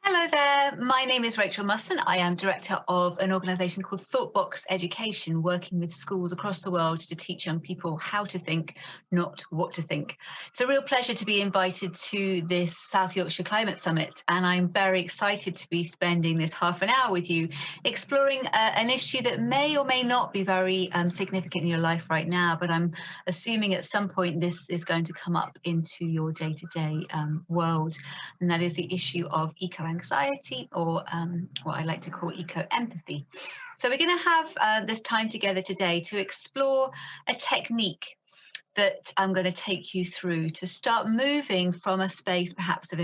Hello there, my name is Rachel Musson. I am director of an organisation called ThoughtBox Education, working with schools across the world to teach young people how to think, not what to think. It's a real pleasure to be invited to this South Yorkshire Climate Summit, and I'm very excited to be spending this half an hour with you exploring an issue that may or may not be very significant in your life right now, but I'm assuming at some point this is going to come up into your day-to-day world, and that is the issue of eco-anxiety, or what I like to call eco-empathy. So we're going to have this time together today to explore a technique that I'm going to take you through to start moving from a space perhaps of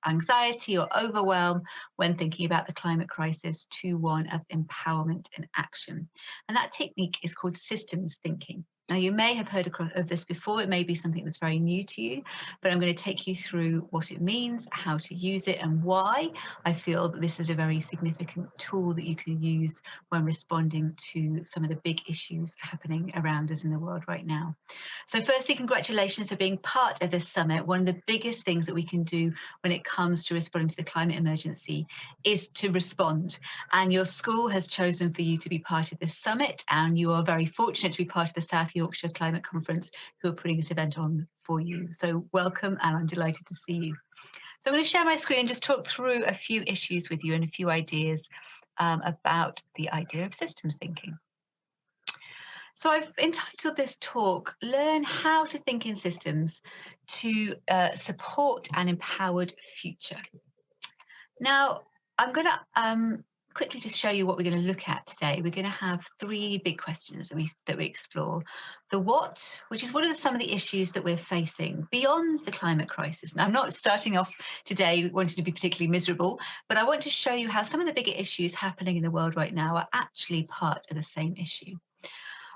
anxiety or overwhelm when thinking about the climate crisis to one of empowerment and action. And that technique is called systems thinking. Now, you may have heard of this before. It may be something that's very new to you, but I'm going to take you through what it means, how to use it, and why I feel that this is a very significant tool that you can use when responding to some of the big issues happening around us in the world right now. So firstly, congratulations for being part of this summit. One of the biggest things that we can do when it comes to responding to the climate emergency is to respond. And your school has chosen for you to be part of this summit, and you are very fortunate to be part of the South Yorkshire Climate Conference, who are putting this event on for you. So welcome, and I'm delighted to see you. So I'm going to share my screen and just talk through a few issues with you and a few ideas about the idea of systems thinking. So I've entitled this talk, Learn How to Think in Systems to Support an Empowered Future. Now, I'm going to quickly just show you what we're going to look at today. We're going to have three big questions that we explore. The what, which is what are some of the issues that we're facing beyond the climate crisis. And I'm not starting off today wanting to be particularly miserable, but I want to show you how some of the bigger issues happening in the world right now are actually part of the same issue.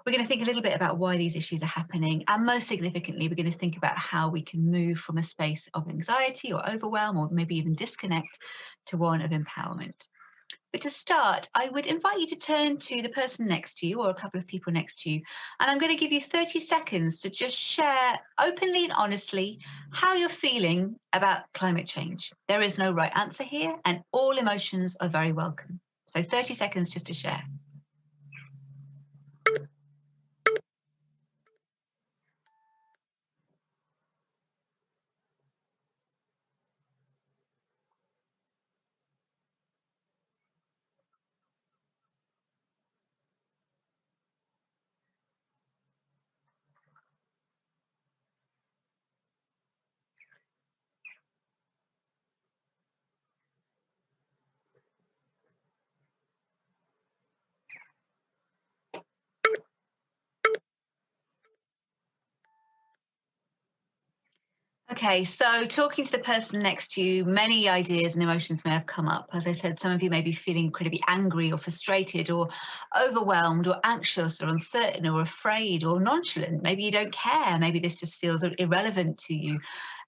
We're going to think a little bit about why these issues are happening, and most significantly, we're going to think about how we can move from a space of anxiety or overwhelm, or maybe even disconnect, to one of empowerment. But to start, I would invite you to turn to the person next to you or a couple of people next to you, and I'm going to give you 30 seconds to just share openly and honestly how you're feeling about climate change. There is no right answer here, and all emotions are very welcome. So 30 seconds just to share. Okay, so talking to the person next to you, many ideas and emotions may have come up. As I said, some of you may be feeling incredibly angry or frustrated or overwhelmed or anxious or uncertain or afraid or nonchalant. Maybe you don't care. Maybe this just feels irrelevant to you.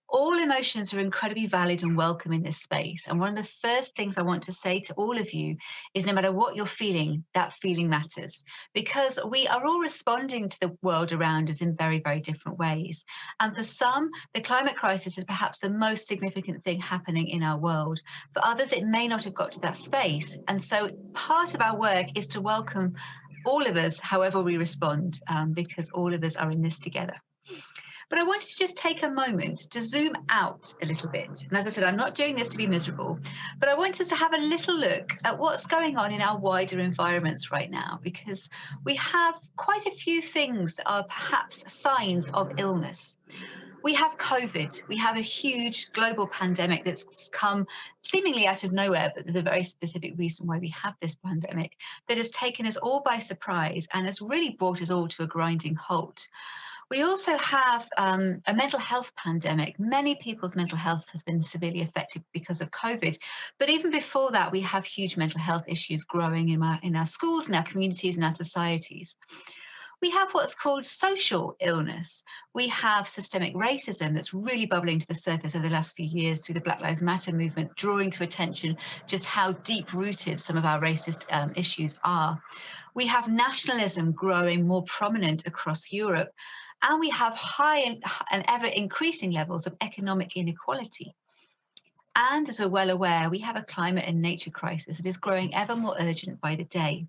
All emotions are incredibly valid and welcome in this space. And one of the first things I want to say to all of you is no matter what you're feeling, that feeling matters, because we are all responding to the world around us in very, very different ways. And for some, the climate crisis is perhaps the most significant thing happening in our world. For others, it may not have got to that space. And so part of our work is to welcome all of us, however we respond, because all of us are in this together. But I wanted to just take a moment to zoom out a little bit. And as I said, I'm not doing this to be miserable, but I want us to have a little look at what's going on in our wider environments right now, because we have quite a few things that are perhaps signs of illness. We have COVID. We have a huge global pandemic that's come seemingly out of nowhere, but there's a very specific reason why we have this pandemic that has taken us all by surprise and has really brought us all to a grinding halt. We also have a mental health pandemic. Many people's mental health has been severely affected because of COVID. But even before that, we have huge mental health issues growing in our schools, in our communities, in our societies. We have what's called social illness. We have systemic racism that's really bubbling to the surface over the last few years through the Black Lives Matter movement, drawing to attention just how deep-rooted some of our racist issues are. We have nationalism growing more prominent across Europe, and we have high and ever increasing levels of economic inequality. And as we're well aware, we have a climate and nature crisis that is growing ever more urgent by the day.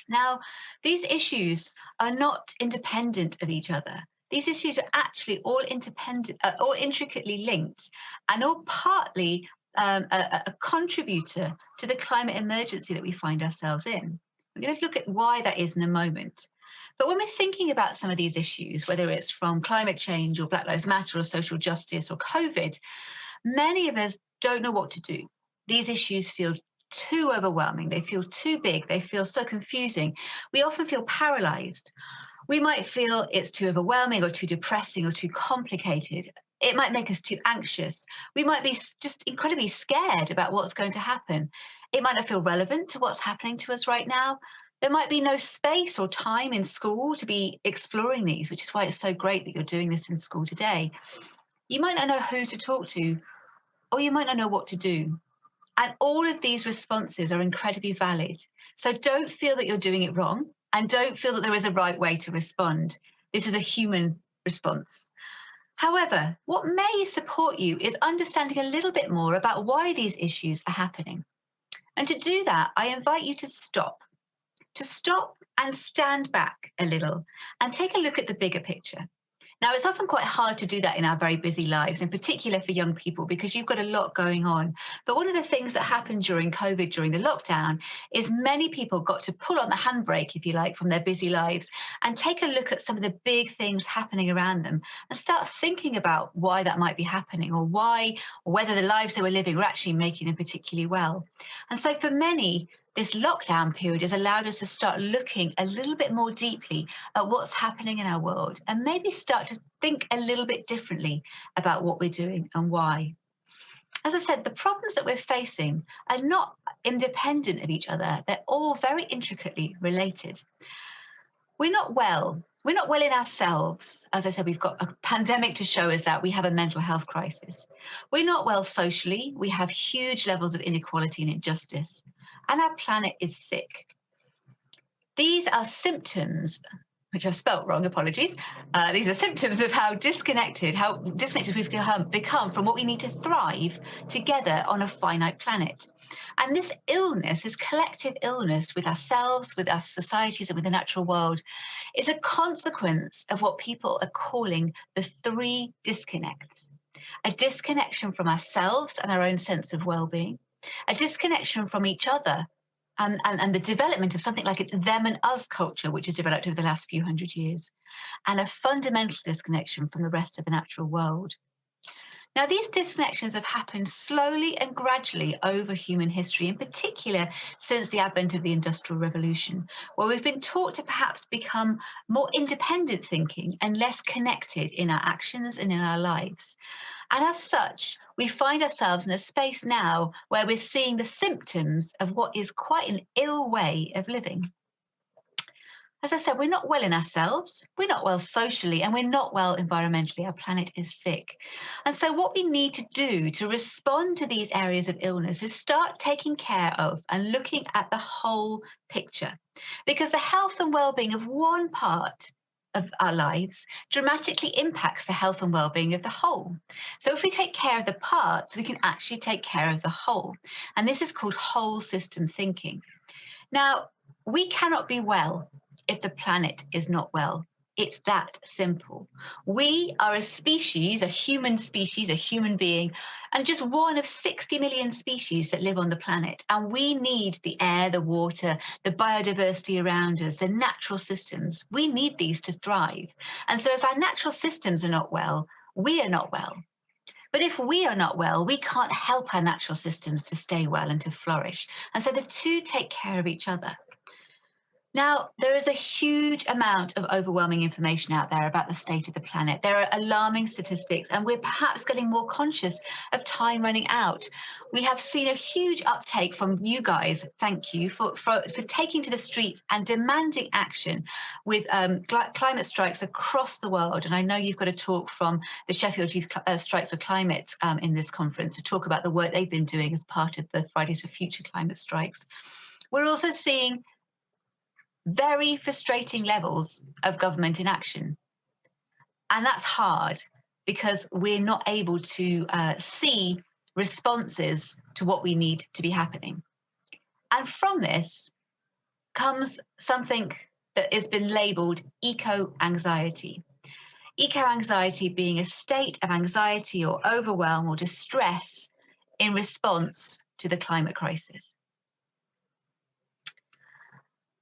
Now, these issues are not independent of each other. These issues are actually all independent, all intricately linked, and all partly a contributor to the climate emergency that we find ourselves in. We're going to look at why that is in a moment. But when we're thinking about some of these issues, whether it's from climate change or Black Lives Matter or social justice or COVID, many of us don't know what to do. These issues feel too overwhelming. They feel too big. They feel so confusing. We often feel paralyzed. We might feel it's too overwhelming or too depressing or too complicated. It might make us too anxious. We might be just incredibly scared about what's going to happen. It might not feel relevant to what's happening to us right now. There might be no space or time in school to be exploring these, which is why it's so great that you're doing this in school today. You might not know who to talk to, or you might not know what to do. And all of these responses are incredibly valid. So don't feel that you're doing it wrong, and don't feel that there is a right way to respond. This is a human response. However, what may support you is understanding a little bit more about why these issues are happening. And to do that, I invite you to stop and stand back a little and take a look at the bigger picture. Now, it's often quite hard to do that in our very busy lives, in particular for young people, because you've got a lot going on. But one of the things that happened during COVID, during the lockdown, is many people got to pull on the handbrake, if you like, from their busy lives and take a look at some of the big things happening around them and start thinking about why that might be happening, or whether the lives they were living were actually making them particularly well. And so for many, this lockdown period has allowed us to start looking a little bit more deeply at what's happening in our world and maybe start to think a little bit differently about what we're doing and why. As I said, the problems that we're facing are not independent of each other. They're all very intricately related. We're not well. We're not well in ourselves. As I said, we've got a pandemic to show us that we have a mental health crisis. We're not well socially. We have huge levels of inequality and injustice. And our planet is sick. These are symptoms, which I've spelt wrong, apologies. These are symptoms of how disconnected we've become from what we need to thrive together on a finite planet. And this illness, this collective illness with ourselves, with our societies, and with the natural world, is a consequence of what people are calling the three disconnects: a disconnection from ourselves and our own sense of well-being, a disconnection from each other, and the development of something like a them and us culture, which has developed over the last few hundred years, and a fundamental disconnection from the rest of the natural world. Now, these disconnections have happened slowly and gradually over human history, in particular since the advent of the Industrial Revolution, where we've been taught to perhaps become more independent thinking and less connected in our actions and in our lives. And as such, we find ourselves in a space now where we're seeing the symptoms of what is quite an ill way of living. As I said, we're not well in ourselves, we're not well socially, and we're not well environmentally. Our planet is sick. And so what we need to do to respond to these areas of illness is start taking care of and looking at the whole picture. Because the health and well-being of one part of our lives dramatically impacts the health and well-being of the whole. So if we take care of the parts, we can actually take care of the whole. And this is called whole system thinking. Now, we cannot be well if the planet is not well. It's that simple. We are a species, a human being, and just one of 60 million species that live on the planet. And we need the air, the water, the biodiversity around us, the natural systems. We need these to thrive. And so if our natural systems are not well, we are not well. But if we are not well, we can't help our natural systems to stay well and to flourish. And so the two take care of each other. Now, there is a huge amount of overwhelming information out there about the state of the planet. There are alarming statistics, and we're perhaps getting more conscious of time running out. We have seen a huge uptake from you guys. Thank you for taking to the streets and demanding action with climate strikes across the world. And I know you've got a talk from the Sheffield Youth Strike for Climate in this conference to talk about the work they've been doing as part of the Fridays for Future climate strikes. We're also seeing very frustrating levels of government inaction. And that's hard because we're not able to see responses to what we need to be happening. And from this comes something that has been labelled eco-anxiety. Eco-anxiety being a state of anxiety or overwhelm or distress in response to the climate crisis.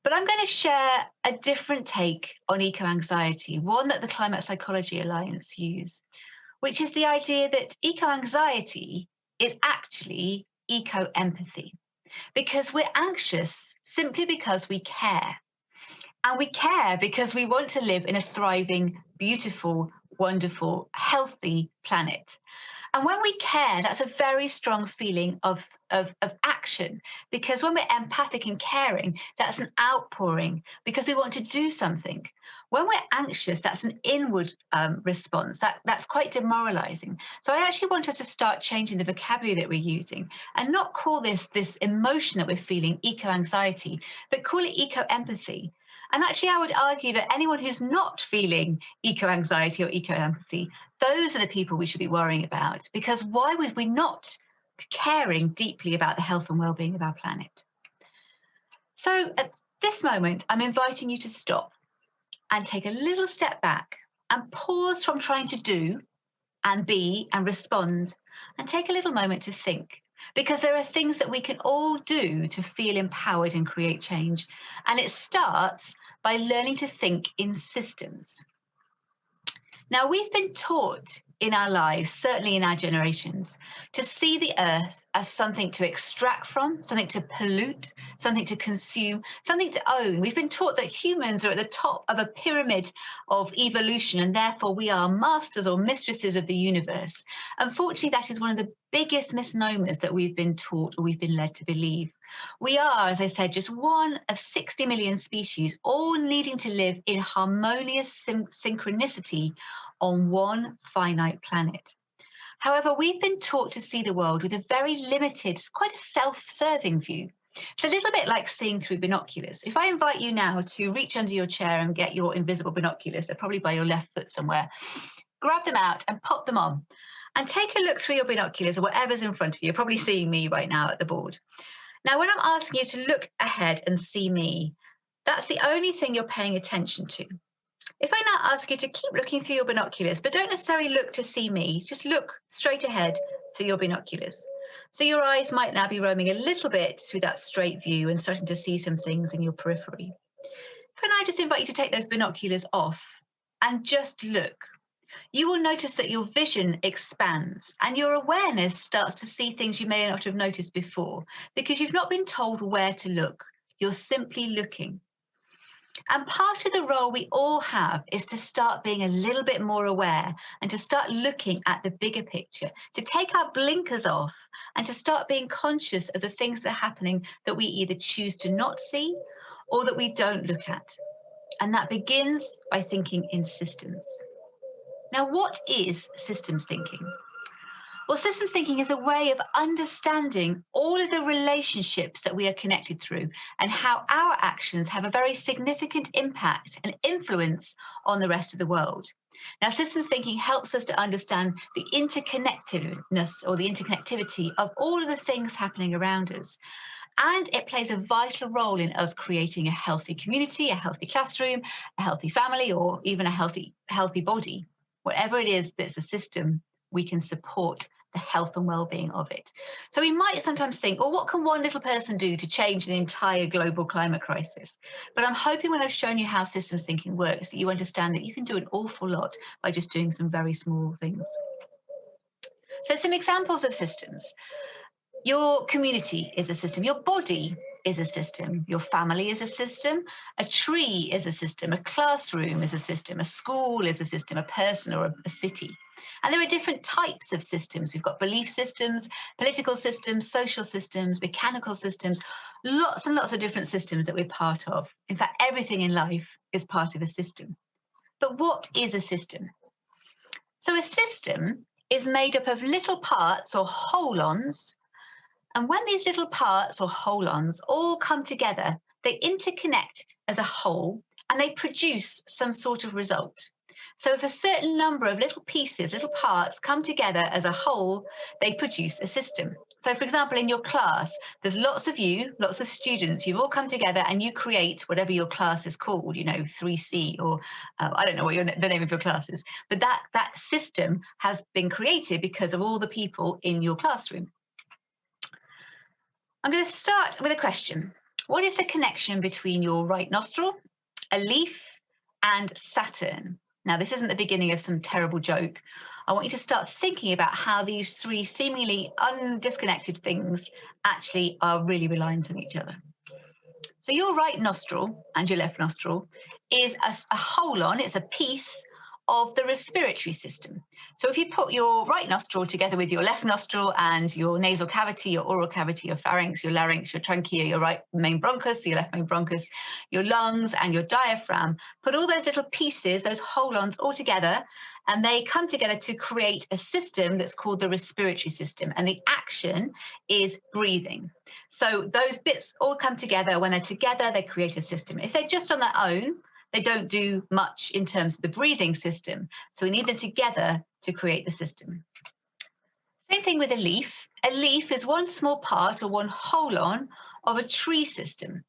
But I'm going to share a different take on eco-anxiety, one that the Climate Psychology Alliance use, which is the idea that eco-anxiety is actually eco-empathy, because we're anxious simply because we care. And we care because we want to live in a thriving, beautiful, wonderful, healthy planet. And when we care, that's a very strong feeling of action, because when we're empathic and caring, that's an outpouring because we want to do something. When we're anxious, that's an inward response. That's quite demoralizing. So I actually want us to start changing the vocabulary that we're using and not call this emotion that we're feeling eco-anxiety, but call it eco-empathy. And actually, I would argue that anyone who's not feeling eco-anxiety or eco-empathy, those are the people we should be worrying about, because why would we not be caring deeply about the health and well-being of our planet? So at this moment, I'm inviting you to stop and take a little step back and pause from trying to do and be and respond and take a little moment to think. Because there are things that we can all do to feel empowered and create change. And it starts by learning to think in systems. Now, we've been taught in our lives, certainly in our generations, to see the earth as something to extract from, something to pollute, something to consume, something to own. We've been taught that humans are at the top of a pyramid of evolution, and therefore we are masters or mistresses of the universe. Unfortunately, that is one of the biggest misnomers that we've been taught or we've been led to believe. We are, as I said, just one of 60 million species, all needing to live in harmonious synchronicity on one finite planet. However, we've been taught to see the world with a very limited, quite a self-serving view. It's a little bit like seeing through binoculars. If I invite you now to reach under your chair and get your invisible binoculars, they're probably by your left foot somewhere, grab them out and pop them on and take a look through your binoculars or whatever's in front of you. You're probably seeing me right now at the board. Now, when I'm asking you to look ahead and see me, that's the only thing you're paying attention to. If I now ask you to keep looking through your binoculars, but don't necessarily look to see me, just look straight ahead through your binoculars. So your eyes might now be roaming a little bit through that straight view and starting to see some things in your periphery. Can I just invite you to take those binoculars off and just look? You will notice that your vision expands and your awareness starts to see things you may not have noticed before because you've not been told where to look. You're simply looking. And part of the role we all have is to start being a little bit more aware and to start looking at the bigger picture, to take our blinkers off and to start being conscious of the things that are happening that we either choose to not see or that we don't look at. And that begins by thinking in systems. Now, what is systems thinking? Well, systems thinking is a way of understanding all of the relationships that we are connected through and how our actions have a very significant impact and influence on the rest of the world. Now, systems thinking helps us to understand the interconnectedness or the interconnectivity of all of the things happening around us. And it plays a vital role in us creating a healthy community, a healthy classroom, a healthy family, or even a healthy body. Whatever it is that's a system, we can support the health and well-being of it. So we might sometimes think, well, what can one little person do to change an entire global climate crisis? But I'm hoping when I've shown you how systems thinking works, that you understand that you can do an awful lot by just doing some very small things. So some examples of systems. Your community is a system. Your body is a system. Your family is a system. A tree is a system. A classroom is a system. A school is a system. A person or a city. And there are different types of systems. We've got belief systems, political systems, social systems, mechanical systems, lots and lots of different systems that we're part of. In fact, everything in life is part of a system. But what is a system? So a system is made up of little parts or holons. And when these little parts or holons all come together, they interconnect as a whole and they produce some sort of result. So if a certain number of little pieces, little parts come together as a whole, they produce a system. So for example, in your class, there's lots of you, lots of students, you've all come together and you create whatever your class is called, 3C, or I don't know what the name of your class is, but that system has been created because of all the people in your classroom. I'm going to start with a question. What is the connection between your right nostril, a leaf, and Saturn? Now, this isn't the beginning of some terrible joke. I want you to start thinking about how these three seemingly undisconnected things actually are really reliant on each other. So your right nostril and your left nostril is a hole-on, it's a piece of the respiratory system. So if you put your right nostril together with your left nostril and your nasal cavity, your oral cavity, your pharynx, your larynx, your trachea, your right main bronchus, your left main bronchus, your lungs and your diaphragm, put all those little pieces, those hole-ons all together, and they come together to create a system that's called the respiratory system. And the action is breathing. So those bits all come together. When they're together, they create a system. If they're just on their own, they don't do much in terms of the breathing system. So we need them together to create the system. Same thing with a leaf. A leaf is one small part or one hole-on of a tree system.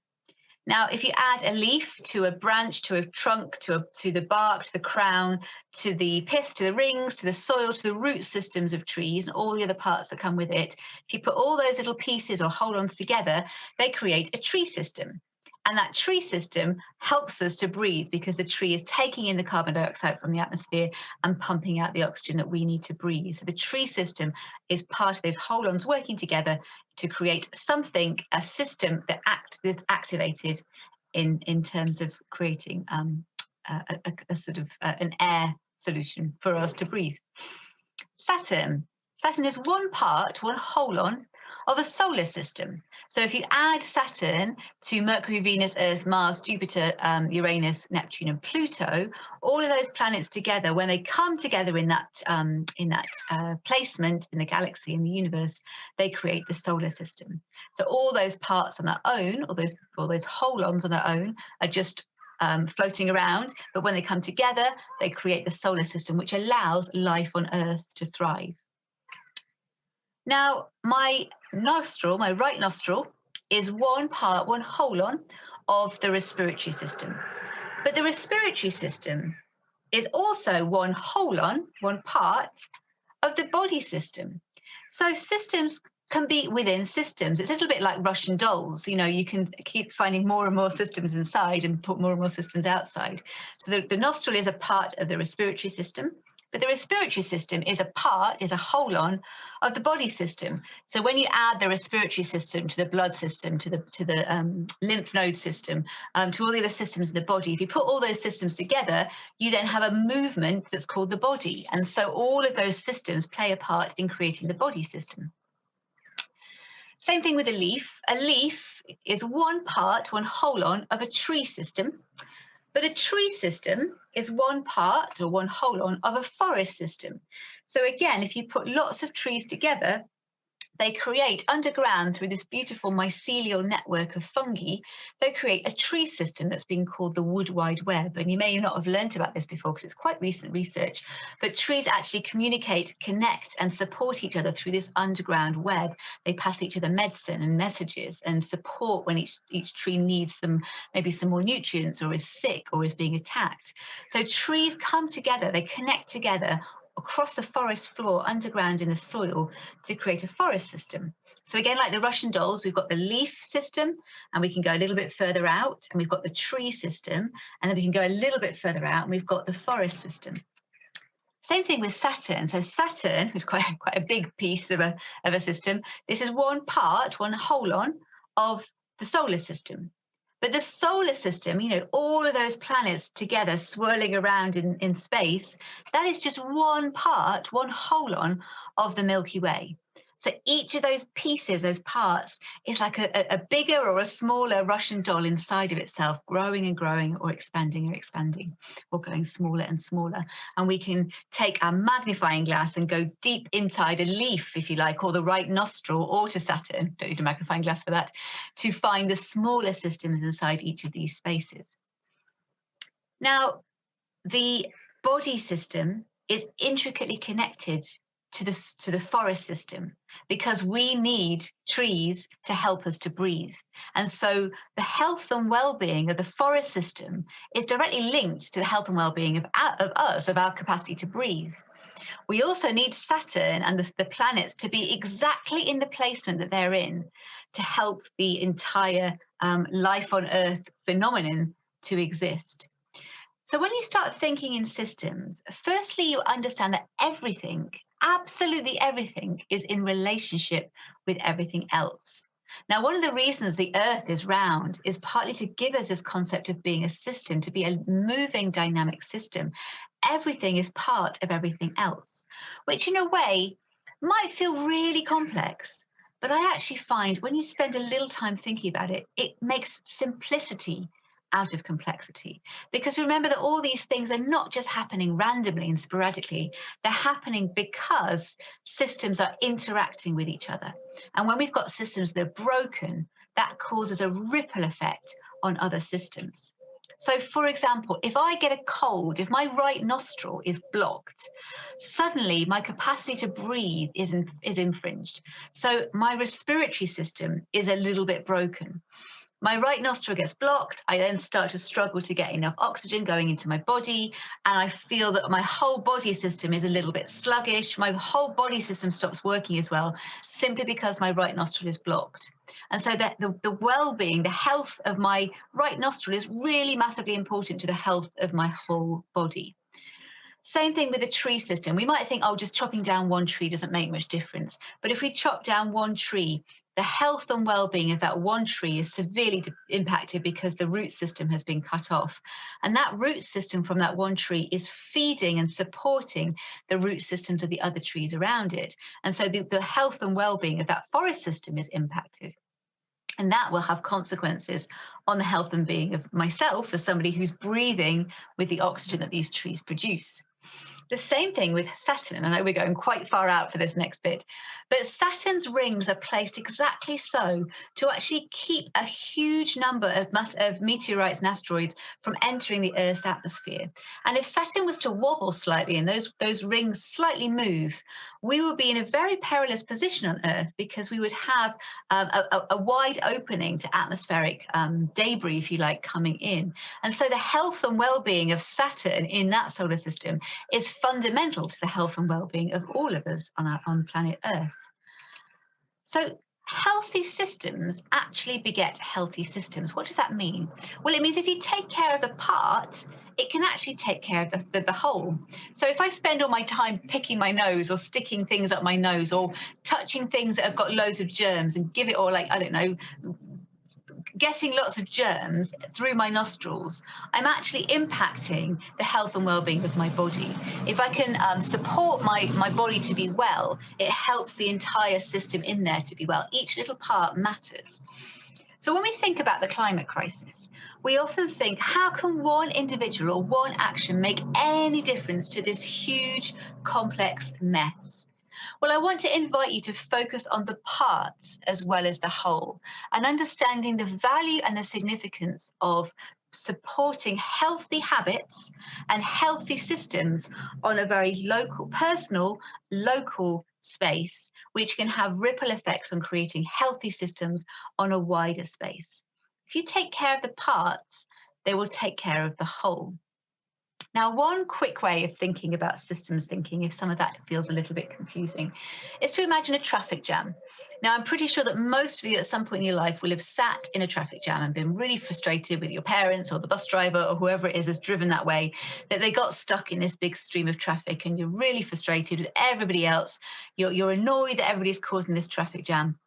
Now, if you add a leaf to a branch, to a trunk, to the bark, to the crown, to the pith, to the rings, to the soil, to the root systems of trees, and all the other parts that come with it, if you put all those little pieces or hold-ons together, they create a tree system. And that tree system helps us to breathe because the tree is taking in the carbon dioxide from the atmosphere and pumping out the oxygen that we need to breathe. So the tree system is part of those hold-ons working together to create something, a system that is activated in terms of creating a sort of an air solution for us to breathe. Saturn is one part, one hole-on of a solar system. So if you add Saturn to Mercury, Venus, Earth, Mars, Jupiter, Uranus, Neptune, and Pluto, all of those planets together, when they come together in that placement in the galaxy, in the universe, they create the solar system. So all those parts on their own, all those hole-ons on their own, are just floating around, but when they come together, they create the solar system, which allows life on Earth to thrive. Now, my right nostril, is one part, one hole-on of the respiratory system. But the respiratory system is also one hole-on, one part of the body system. So systems can be within systems. It's a little bit like Russian dolls. You can keep finding more and more systems inside and put more and more systems outside. So the nostril is a part of the respiratory system. But the respiratory system is a hole-on of the body system. So when you add the respiratory system to the blood system, to the lymph node system, to all the other systems in the body, if you put all those systems together, you then have a movement that's called the body. And so all of those systems play a part in creating the body system. Same thing with a leaf. A leaf is one part, one hole-on of a tree system. But a tree system is one part or one hole-on of a forest system. So again, if you put lots of trees together, they create underground through this beautiful mycelial network of fungi, they create a tree system that's been called the wood wide web. And you may not have learnt about this before because it's quite recent research, but trees actually communicate, connect and support each other through this underground web. They pass each other medicine and messages and support when each tree needs maybe some more nutrients or is sick or is being attacked. So trees come together, they connect together across the forest floor underground in the soil to create a forest system. So again, like the Russian dolls, we've got the leaf system and we can go a little bit further out, and we've got the tree system, and then we can go a little bit further out and we've got the forest system. Same thing with Saturn. So Saturn is quite a big piece of a system. This is one part, one hole-on of the solar system. But the solar system, all of those planets together swirling around in space, that is just one part, one hole-on of the Milky Way. So each of those pieces, those parts, is like a bigger or a smaller Russian doll inside of itself, growing and growing, or expanding, or going smaller and smaller. And we can take our magnifying glass and go deep inside a leaf, if you like, or the right nostril, or to Saturn, don't need a magnifying glass for that, to find the smaller systems inside each of these spaces. Now, the body system is intricately connected to the forest system because we need trees to help us to breathe. And so the health and well-being of the forest system is directly linked to the health and well-being of us, of our capacity to breathe. We also need Saturn and the planets to be exactly in the placement that they're in to help the entire life on Earth phenomenon to exist. So when you start thinking in systems, firstly, you understand that everything, absolutely everything, is in relationship with everything else. Now, one of the reasons the Earth is round is partly to give us this concept of being a system, to be a moving dynamic system. Everything is part of everything else, which in a way might feel really complex. But I actually find when you spend a little time thinking about it, it makes simplicity out of complexity. Because remember that all these things are not just happening randomly and sporadically, they're happening because systems are interacting with each other. And when we've got systems that are broken, that causes a ripple effect on other systems. So, for example, if I get a cold, if my right nostril is blocked, suddenly my capacity to breathe is infringed. So my respiratory system is a little bit broken. My right nostril gets blocked. I then start to struggle to get enough oxygen going into my body. And I feel that my whole body system is a little bit sluggish. My whole body system stops working as well, simply because my right nostril is blocked. And so that the well-being, the health of my right nostril is really massively important to the health of my whole body. Same thing with the tree system. We might think, oh, just chopping down one tree doesn't make much difference. But if we chop down one tree, the health and well-being of that one tree is severely impacted because the root system has been cut off. And that root system from that one tree is feeding and supporting the root systems of the other trees around it. And so the health and well-being of that forest system is impacted. And that will have consequences on the health and being of myself as somebody who's breathing with the oxygen that these trees produce. The same thing with Saturn. I know we're going quite far out for this next bit, but Saturn's rings are placed exactly so to actually keep a huge number of meteorites and asteroids from entering the Earth's atmosphere. And if Saturn was to wobble slightly and those rings slightly move, we would be in a very perilous position on Earth because we would have a wide opening to atmospheric debris, if you like, coming in. And so the health and well-being of Saturn in that solar system is fundamental to the health and well-being of all of us on planet Earth. So healthy systems actually beget healthy systems. What does that mean? Well, it means if you take care of the part, it can actually take care of the whole. So if I spend all my time picking my nose or sticking things up my nose or touching things that have got loads of germs and give it all, like, I don't know, getting lots of germs through my nostrils, I'm actually impacting the health and well-being of my body. If I can support my body to be well, it helps the entire system in there to be well. Each little part matters. So when we think about the climate crisis, we often think, how can one individual or one action make any difference to this huge, complex mess? Well, I want to invite you to focus on the parts as well as the whole and understanding the value and the significance of supporting healthy habits and healthy systems on a very local, personal, local space, which can have ripple effects on creating healthy systems on a wider space. If you take care of the parts, they will take care of the whole. Now, one quick way of thinking about systems thinking, if some of that feels a little bit confusing, is to imagine a traffic jam. Now, I'm pretty sure that most of you at some point in your life will have sat in a traffic jam and been really frustrated with your parents or the bus driver or whoever it is has driven that way, that they got stuck in this big stream of traffic and you're really frustrated with everybody else. You're annoyed that everybody's causing this traffic jam.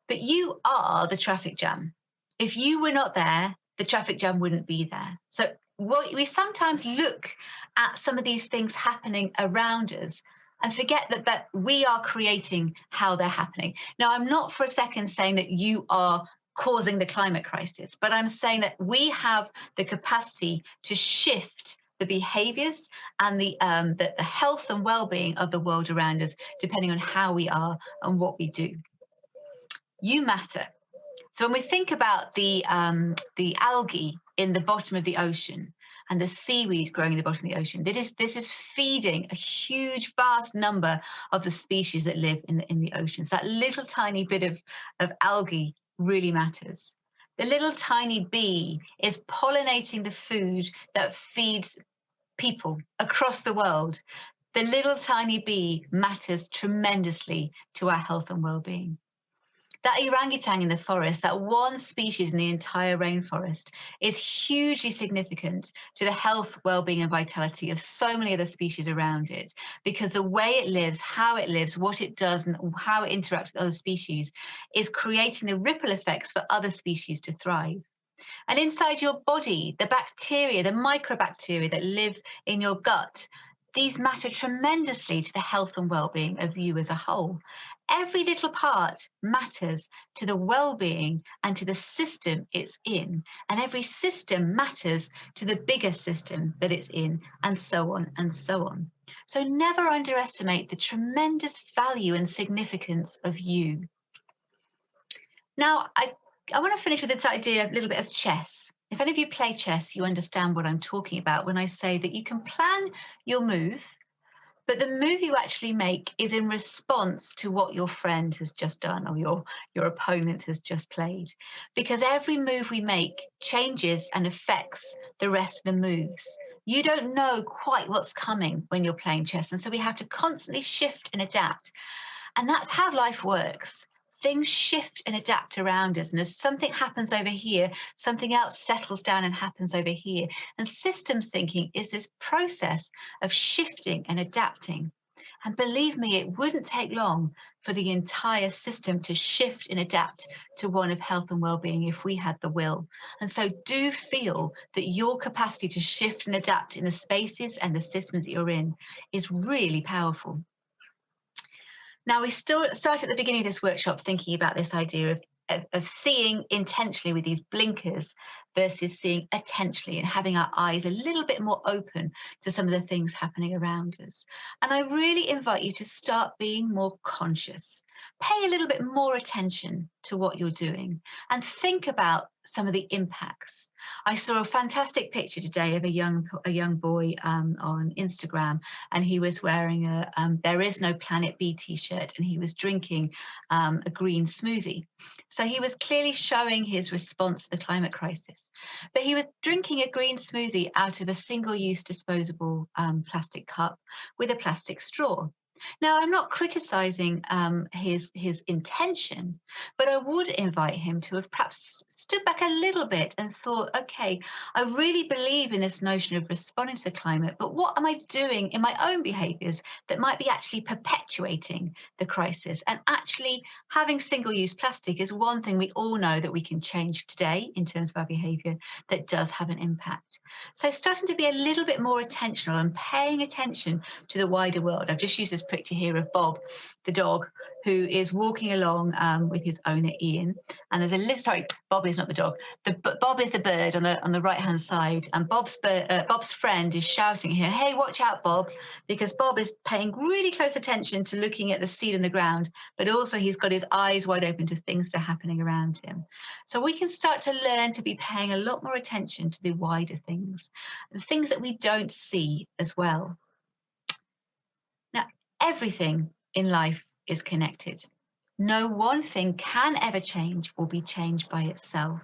But you are the traffic jam. If you were not there, the traffic jam wouldn't be there. So we sometimes look at some of these things happening around us and forget that we are creating how they're happening. Now, I'm not for a second saying that you are causing the climate crisis, but I'm saying that we have the capacity to shift the behaviors and the health and well-being of the world around us, depending on how we are and what we do. You matter. So when we think about the algae in the bottom of the ocean, and the seaweed growing in the bottom of the ocean. This is feeding a huge, vast number of the species that live in the oceans. That little tiny bit of algae really matters. The little tiny bee is pollinating the food that feeds people across the world. The little tiny bee matters tremendously to our health and well-being. That orangutan in the forest, that one species in the entire rainforest, is hugely significant to the health, well-being, and vitality of so many other species around it, because the way it lives, how it lives, what it does, and how it interacts with other species is creating the ripple effects for other species to thrive. And inside your body, the bacteria, the microbacteria that live in your gut, these matter tremendously to the health and well-being of you as a whole. Every little part matters to the well-being and to the system it's in, and every system matters to the bigger system that it's in, and so on and so on. So never underestimate the tremendous value and significance of you. Now, I want to finish with this idea of a little bit of chess. If any of you play chess, you understand what I'm talking about when I say that you can plan your move, but the move you actually make is in response to what your friend has just done or your opponent has just played. Because every move we make changes and affects the rest of the moves. You don't know quite what's coming when you're playing chess, and so we have to constantly shift and adapt. And that's how life works. Things shift and adapt around us. And as something happens over here, something else settles down and happens over here. And systems thinking is this process of shifting and adapting. And believe me, it wouldn't take long for the entire system to shift and adapt to one of health and well-being if we had the will. And so do feel that your capacity to shift and adapt in the spaces and the systems that you're in is really powerful. Now, we start at the beginning of this workshop thinking about this idea of seeing intentionally with these blinkers versus seeing attentionally and having our eyes a little bit more open to some of the things happening around us. And I really invite you to start being more conscious. Pay a little bit more attention to what you're doing and think about some of the impacts. I saw a fantastic picture today of a young boy on Instagram, and he was wearing a "There is no Planet B" t-shirt, and he was drinking a green smoothie. So he was clearly showing his response to the climate crisis. But he was drinking a green smoothie out of a single-use disposable plastic cup with a plastic straw. Now, I'm not criticizing his intention, but I would invite him to have perhaps stood back a little bit and thought, okay, I really believe in this notion of responding to the climate, but what am I doing in my own behaviors that might be actually perpetuating the crisis? And actually having single-use plastic is one thing we all know that we can change today in terms of our behavior that does have an impact. So starting to be a little bit more attentional and paying attention to the wider world. I've just used this picture here of Bob, the dog, who is walking along with his owner Ian. And there's a little, sorry, Bob is not the dog. Bob is the bird on the right hand side, and Bob's friend is shouting here, "Hey, watch out, Bob!" Because Bob is paying really close attention to looking at the seed in the ground, but also he's got his eyes wide open to things that are happening around him. So we can start to learn to be paying a lot more attention to the wider things, the things that we don't see as well. Now, everything in life is connected. No one thing can ever change or be changed by itself.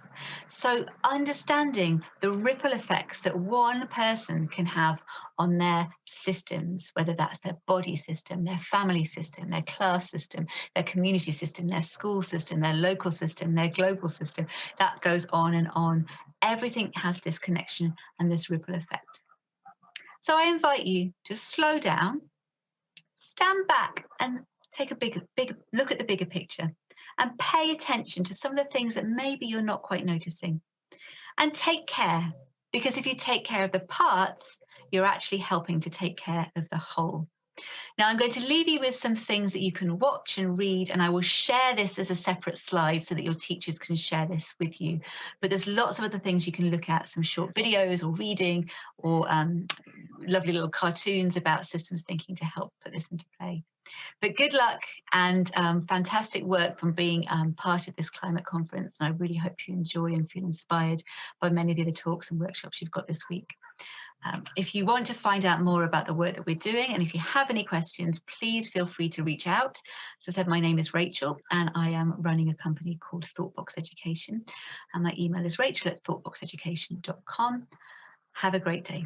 So understanding the ripple effects that one person can have on their systems, whether that's their body system, their family system, their class system, their community system, their school system, their local system, their global system, that goes on and on. Everything has this connection and this ripple effect. So I invite you to slow down, stand back and take a big look at the bigger picture and pay attention to some of the things that maybe you're not quite noticing. And take care, because if you take care of the parts, you're actually helping to take care of the whole. Now, I'm going to leave you with some things that you can watch and read, and I will share this as a separate slide so that your teachers can share this with you. But there's lots of other things you can look at, some short videos or reading or lovely little cartoons about systems thinking to help put this into play. But good luck and fantastic work from being part of this climate conference. And I really hope you enjoy and feel inspired by many of the other talks and workshops you've got this week. If you want to find out more about the work that we're doing, and if you have any questions, please feel free to reach out. As I said, my name is Rachel, and I am running a company called ThoughtBox Education. And my email is rachel@thoughtboxeducation.com. Have a great day.